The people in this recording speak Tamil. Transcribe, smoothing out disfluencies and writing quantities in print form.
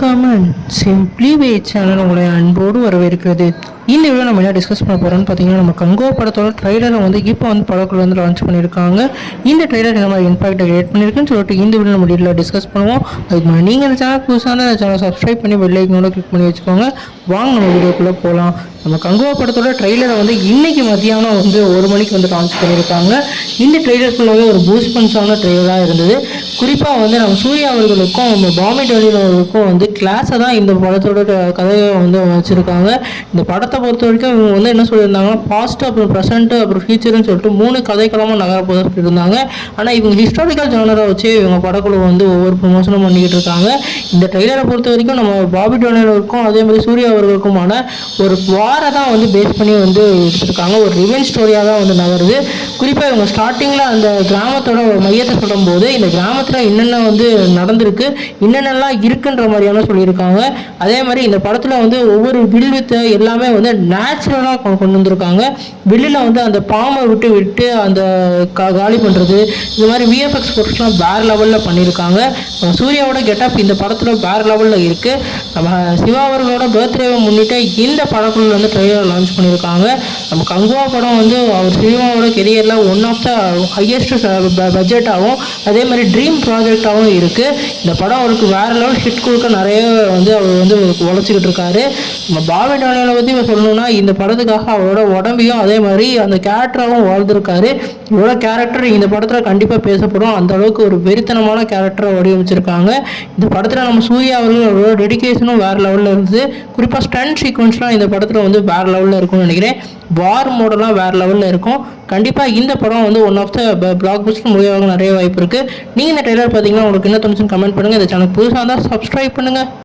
கமெண்ட் சிம்பிளி வே சேனல் உங்களை அன்போடு வரவேற்கிறது. இந்த வீடியோ நம்ம என்ன டிஸ்கஸ் பண்ண போகிறோம்னு பார்த்தீங்கன்னா, நம்ம கங்கோ படத்தோட ட்ரைலரை வந்து இப்போ வந்து படக்குள்ள வந்து லான்ச் பண்ணியிருக்காங்க. இந்த ட்ரைலர் இந்த மாதிரி இம்பாக்டை கிரியேட் பண்ணியிருக்குன்னு சொல்லிட்டு இந்த வீடியோ நம்ம டீட்டெயிலாக டிஸ்கஸ் பண்ணுவோம். அதுக்கு முன்னாடி நீங்கள் இந்த சேனல் புதுசாக அந்த சேனல் சப்ஸ்கிரைப் பண்ணி பெல் ஐக்கனோட கிளிக் பண்ணி வச்சுக்கோங்க. வாங்க நம்ம வீடியோக்குள்ளே போகலாம். நம்ம கங்கோ படத்தோட ட்ரெய்லரை வந்து இன்னைக்கு மத்தியானம் வந்து 1 மணிக்கு வந்து லான்ச் பண்ணியிருக்காங்க. இந்த ட்ரெய்லர் ஃபுல்லாகவே ஒரு பூஸ்பன்ஸான ட்ரெய்லராக இருந்தது. குறிப்பாக வந்து நம்ம சூர்யா அவர்களுக்கும் நம்ம பாம்பே டோனியல் அவர்களுக்கும் வந்து கிளாஸை தான் இந்த படத்தோட கதையை வந்து வச்சுருக்காங்க. இந்த படத்தை பொறுத்த வரைக்கும் இவங்க வந்து என்ன சொல்லியிருந்தாங்கன்னா, பாஸ்ட் அப்புறம் ப்ரெசென்ட் அப்புறம் ஃபியூச்சர்னு சொல்லிட்டு 3 கதைக்களமாக நகரப்போதாக சொல்லியிருந்தாங்க. ஆனால் இவங்க ஹிஸ்டாரிக்கல் ஜானரை வச்சு இவங்க படக்குழு வந்து ஒவ்வொரு ப்ரொமோஷனும் பண்ணிக்கிட்டு இருக்காங்க. இந்த ட்ரெய்லரை பொறுத்த வரைக்கும் நம்ம பாபி டோனியலுக்கும் அதே மாதிரி சூர்யா அவர்களுக்குமான ஒரு வாரை தான் வந்து பேஸ் பண்ணி வந்து எடுத்திருக்காங்க. ஒரு ரிவெஞ்ச் ஸ்டோரியாக தான் வந்து நகருது. குறிப்பாக இவங்க ஸ்டார்டிங்கில் அந்த கிராமத்தோட ஒரு மையத்தை சொல்லும்போது இந்த கிராமத்தில் என்னென்ன வந்து நடந்திருக்கு, என்னென்னலாம் இருக்குன்ற மாதிரியான சொல்லியிருக்காங்க. அதே மாதிரி இந்த படத்தில் வந்து ஒவ்வொரு வில்வித்தை எல்லாமே வந்து நேச்சுரலாக கொண்டு வந்திருக்காங்க. வெளியில் வந்து அந்த பாம்பை விட்டு அந்த காலி பண்ணுறது, இந்த மாதிரி விஎஃப்எக்ஸ் ஒர்க்ஸ்லாம் வேறு லெவலில் பண்ணியிருக்காங்க. சூர்யாவோட கெட்டப் இந்த படத்தில் வேறு லெவலில் இருக்குது. நம்ம சிவா அவர்களோட பர்த்டேவை முன்னிட்டு இந்த படக்குள்ள வந்து ட்ரெய்லர் லான்ச் பண்ணியிருக்காங்க. நம்ம கங்குவா படம் வந்து அவர் சினிமாவோட கெரியரில் ஒன் ஆஃப் த ஹையஸ்ட் பட்ஜெட்டாகவும் அதே மாதிரி ட்ரீம் ப்ராஜெக்டாகவும் இருக்குது. இந்த படம் அவருக்கு வேறு லெவல் ஹிட் கொடுக்க நிறைய வந்து அவர் வந்து உழைச்சிக்கிட்டு இருக்காரு. நம்ம பாபி டோனியலை பற்றி சொல்லணும்னா இந்த படத்துக்காக அவரோட உடம்பையும் அதே மாதிரி அந்த கேரக்டராகவும் வாழ்ந்துருக்காரு. இவரோட கேரக்டர் இந்த படத்தில் கண்டிப்பாக பேசப்படும். அந்த அளவுக்கு ஒரு வெறித்தனமான கேரக்டரை வடிவமைச்சிருக்காங்க. இந்த படத்தில் நம்ம சூர்யா அவர்கள் அவரோட டெடிக்கேஷனும் வேறு லெவலில் இருந்தது. குறிப்பாக ஸ்டண்ட் சீக்வன்ஸ்லாம் இந்த படத்தில் வந்து வேறு லெவலில் இருக்கும்னு நினைக்கிறேன். வார் மோடெல்லாம் வேறு லெவலில் இருக்கும். கண்டிப்பாக இந்த படம் வந்து one of the blockbuster மூவியாக நிறைய வாய்ப்பு இருக்குது. நீங்கள் இந்த ட்ரெய்லர் பார்த்தீங்கன்னா உங்களுக்கு என்ன தோணுச்சுன்னு கமெண்ட் பண்ணுங்கள். இந்த சேனல் புதுசாக இருந்தால் சப்ஸ்கிரைப் பண்ணுங்கள்.